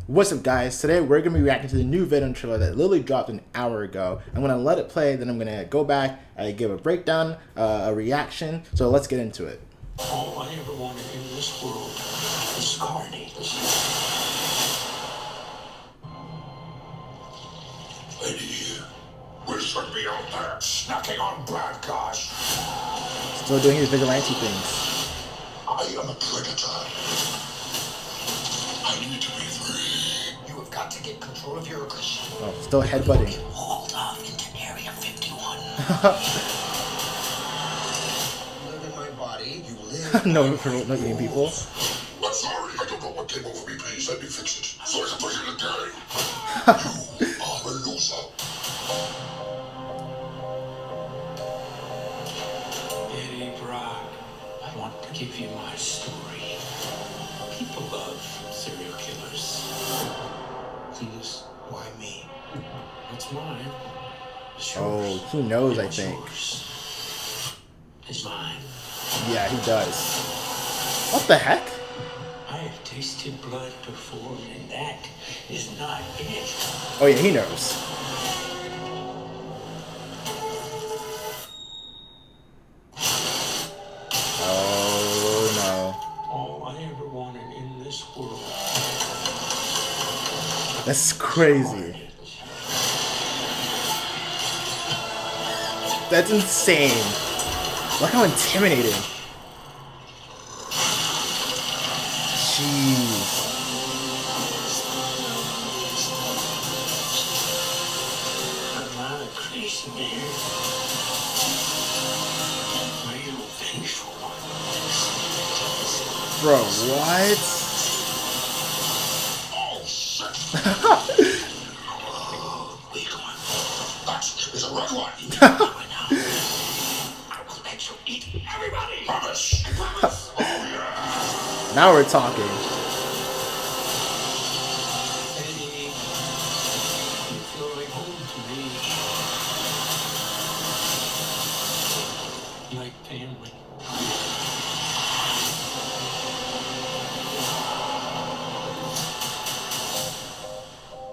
What's up, guys? Today we're going to be reacting to the new Venom trailer that literally dropped an hour ago. I'm going to let it play, then I'm going to go back and give a breakdown, a reaction. So let's get into it. All I ever wanted in this world is carnage. Eddie, we should be out there snacking on bad guys. Still doing his vigilante things. I am a predator. I need to be free. You have got to get control of your aggression. Oh, still headbutting. Get hauled off into Area 51. Live in my body. You live. No, for not eating people. I'm sorry. I don't know what came over me. Please let me fix it so I can put you in the game. You are a loser. Eddie Brock, I want to give you my story. People love serial killers. Please, why me? It's mine. It's yours. Oh, he knows, I think. Yours. It's mine. Yeah, he does. What the heck? I have tasted blood before, and that is not it. Oh yeah, he knows. Oh no. All I ever wanted in this world. That's crazy. That's insane. Look how intimidating. Jeez. I'm not a crazy man. Are you vengeful? Bro, what? Oh, shit. Weak one. That is a red one. I will let you eat everybody. Promise. Promise. Oh, yeah. Now we're talking. Eddie, you feel like home to me. Like family.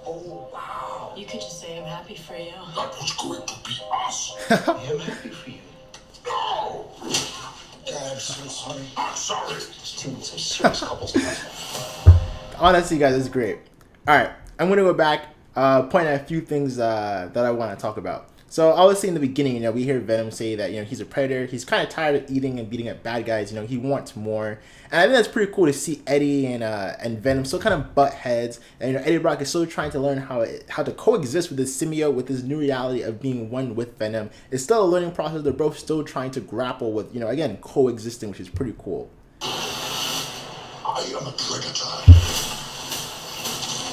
Oh, wow. You could just say I'm happy for you. That was going to be us. I am happy for you. No! Dad, I'm so sorry. I'm sorry. It's too some serious couples stuff. Honestly, guys, this is great. Alright, I'm going to go back, point out a few things that I want to talk about. So, obviously, in the beginning, we hear Venom say that, he's a predator. He's kind of tired of eating and beating up bad guys. He wants more. And I think that's pretty cool to see Eddie and Venom still kind of butt heads. And, Eddie Brock is still trying to learn how to coexist with this symbiote, with this new reality of being one with Venom. It's still a learning process. They're both still trying to grapple with, again, coexisting, which is pretty cool. I am a predator.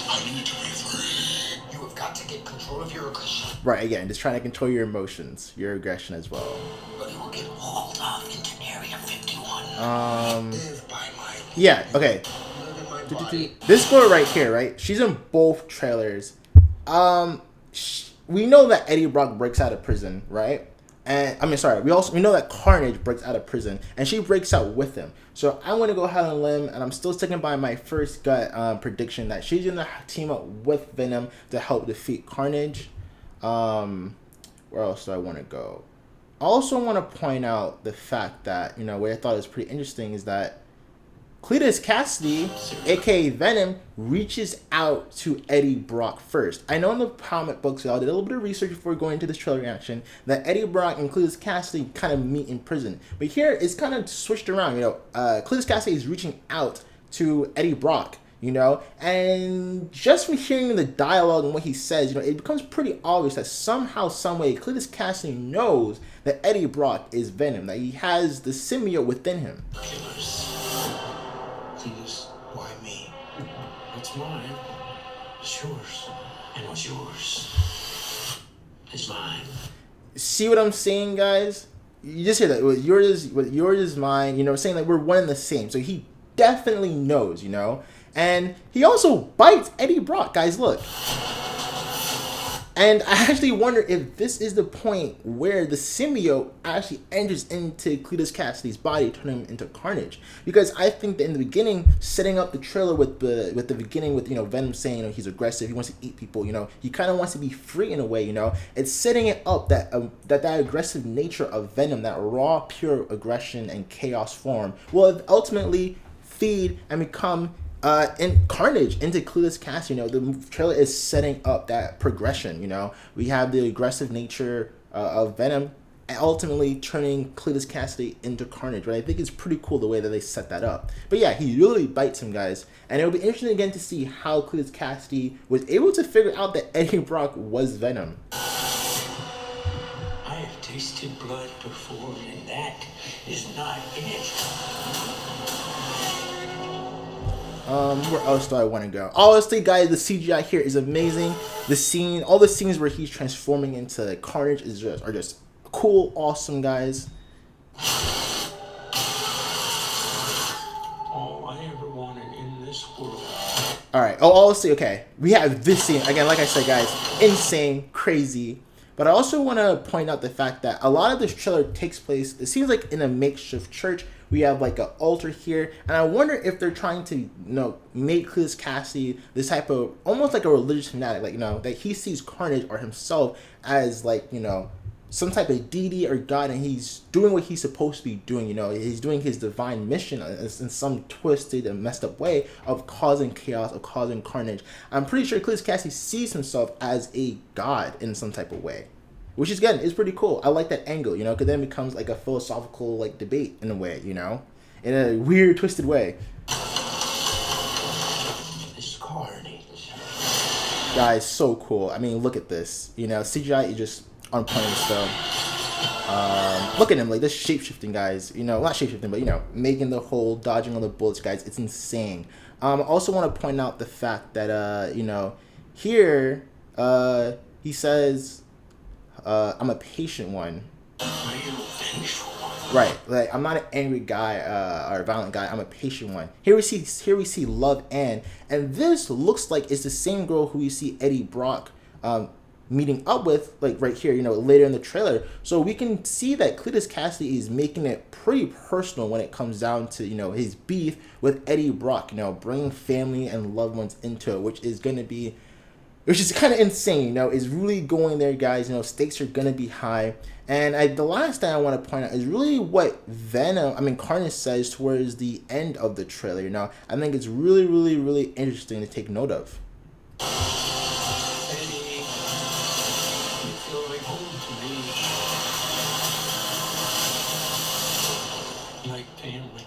I need to be free. You have got to get control of your aggression. Right, again, just trying to control your emotions, your aggression as well. But you will get hauled off into Area 51. Live by my Yeah, okay. Live in my body. This girl right here, right? She's in both trailers. We know that Eddie Brock breaks out of prison, right? And we know that Carnage breaks out of prison, and she breaks out with him. So I want to go ahead on a limb, and I'm still sticking by my first gut prediction that she's gonna team up with Venom to help defeat Carnage. Where else do I want to go? I also want to point out the fact that, what I thought was pretty interesting is that Cletus Cassidy, aka Venom, reaches out to Eddie Brock first. I know in the comic books, I did a little bit of research before going into this trailer reaction, that Eddie Brock and Cletus Cassidy kind of meet in prison. But here, it's kind of switched around, Cletus Cassidy is reaching out to Eddie Brock, and just from hearing the dialogue and what he says, it becomes pretty obvious that somehow, someway, Cletus Cassidy knows that Eddie Brock is Venom, that he has the symbiote within him. Killers. Please, why me? It's mine. It's yours. And what's yours is mine. See what I'm saying, guys? You just hear that. What yours is mine, saying that we're one and the same. So he definitely knows, And he also bites Eddie Brock, guys, look. And I actually wonder if this is the point where the symbiote actually enters into Cletus Cassidy's body, turning him into Carnage. Because I think that in the beginning, setting up the trailer with the beginning with, you know, Venom saying, you know, he's aggressive, he wants to eat people, you know, he kind of wants to be free in a way, you know. It's setting it up that that aggressive nature of Venom, that raw, pure aggression and chaos form, will ultimately feed and become in Carnage into Cletus Cassidy. You know, the trailer is setting up that progression. You know, we have the aggressive nature of Venom and ultimately turning Cletus Cassidy into Carnage, right? I think it's pretty cool the way that they set that up. But yeah, he really bites him, guys. And it'll be interesting again to see how Cletus Cassidy was able to figure out that Eddie Brock was Venom. I have tasted blood before, and that is not it. Where else do I want to go? Honestly, guys, the CGI here is amazing. The scene, all the scenes where he's transforming into Carnage are just cool, awesome, guys. All I ever wanted in this world. All right. Oh, honestly, okay. We have this scene again. Like I said, guys, insane, crazy. But I also want to point out the fact that a lot of this trailer takes place, it seems like in a makeshift church. We have like an altar here, and I wonder if they're trying to, you know, make Cletus Cassidy this type of, almost like a religious fanatic, like, you know, that he sees Carnage or himself as like, you know, some type of deity or god, and he's doing what he's supposed to be doing. You know, he's doing his divine mission in some twisted and messed up way of causing chaos, of causing carnage. I'm pretty sure Cletus Cassidy sees himself as a god in some type of way, which is, again, is pretty cool. I like that angle, you know, because then it becomes like a philosophical like debate in a way, you know, in a weird, twisted way. This Carnage. Guys, so cool. I mean, look at this. You know, CGI is just on point still. Look at him, like this shape-shifting, guys. You know, not shape-shifting, but, you know, making the whole dodging all the bullets, guys. It's insane. I also want to point out the fact that, you know, here, he says, I'm a patient one. Are you vengeful? Right, like I'm not an angry guy or a violent guy. I'm a patient one. Here we see Love Ann, and this looks like it's the same girl who you see Eddie Brock meeting up with, like right here, you know, later in the trailer. So we can see that Cletus Cassidy is making it pretty personal when it comes down to, you know, his beef with Eddie Brock. You know, bringing family and loved ones into it, which is kind of insane, you know, is really going there, guys. You know, stakes are going to be high. And the last thing I want to point out is really what Carnage says towards the end of the trailer, you know. I think it's really, really, really interesting to take note of. Eddie, you feel like home to me. Like family.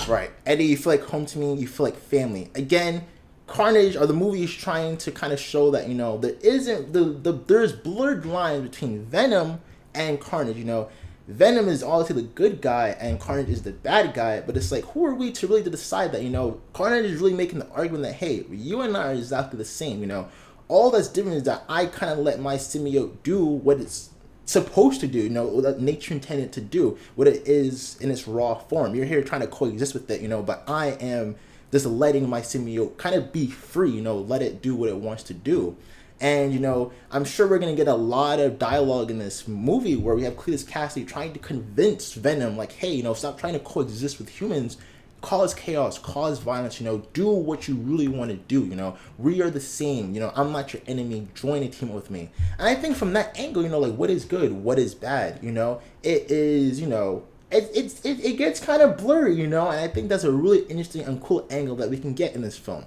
Right. Eddie, you feel like home to me, you feel like family. Again, Carnage, or the movie, is trying to kind of show that, you know, there's blurred lines between Venom and Carnage. You know, Venom is obviously the good guy and Carnage is the bad guy, but it's like, who are we to really decide that? You know, Carnage is really making the argument that, hey, you and I are exactly the same. You know, all that's different is that I kind of let my symbiote do what it's supposed to do, you know, what nature intended to do, what it is in its raw form. You're here trying to coexist with it, you know, but I am just letting my symbiote kind of be free, you know, let it do what it wants to do. And, you know, I'm sure we're going to get a lot of dialogue in this movie where we have Cletus Cassidy trying to convince Venom, like, hey, you know, stop trying to coexist with humans, cause chaos, cause violence, you know, do what you really want to do, you know, we are the same, you know, I'm not your enemy, join a team with me. And I think from that angle, you know, like, what is good, what is bad, you know, it is, you know, it gets kind of blurry, you know, and I think that's a really interesting and cool angle that we can get in this film.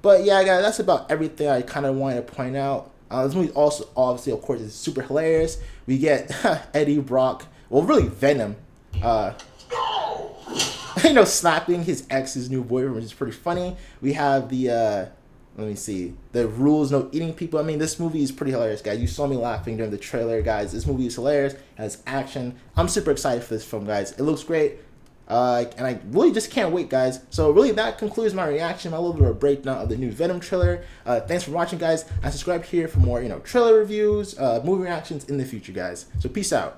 But yeah, guys, that's about everything I kind of wanted to point out. This movie also, obviously, of course, is super hilarious. We get Eddie Brock, well, really Venom, you know, slapping his ex's new boyfriend, which is pretty funny. We have the let me see, the rules, no eating people. I mean, this movie is pretty hilarious, guys. You saw me laughing during the trailer, guys. This movie is hilarious, it has action. I'm super excited for this film, guys. It looks great, and I really just can't wait, guys. So really, that concludes my reaction, my little bit of a breakdown of the new Venom trailer. Thanks for watching, guys. And subscribe here for more, you know, trailer reviews, movie reactions in the future, guys. So peace out.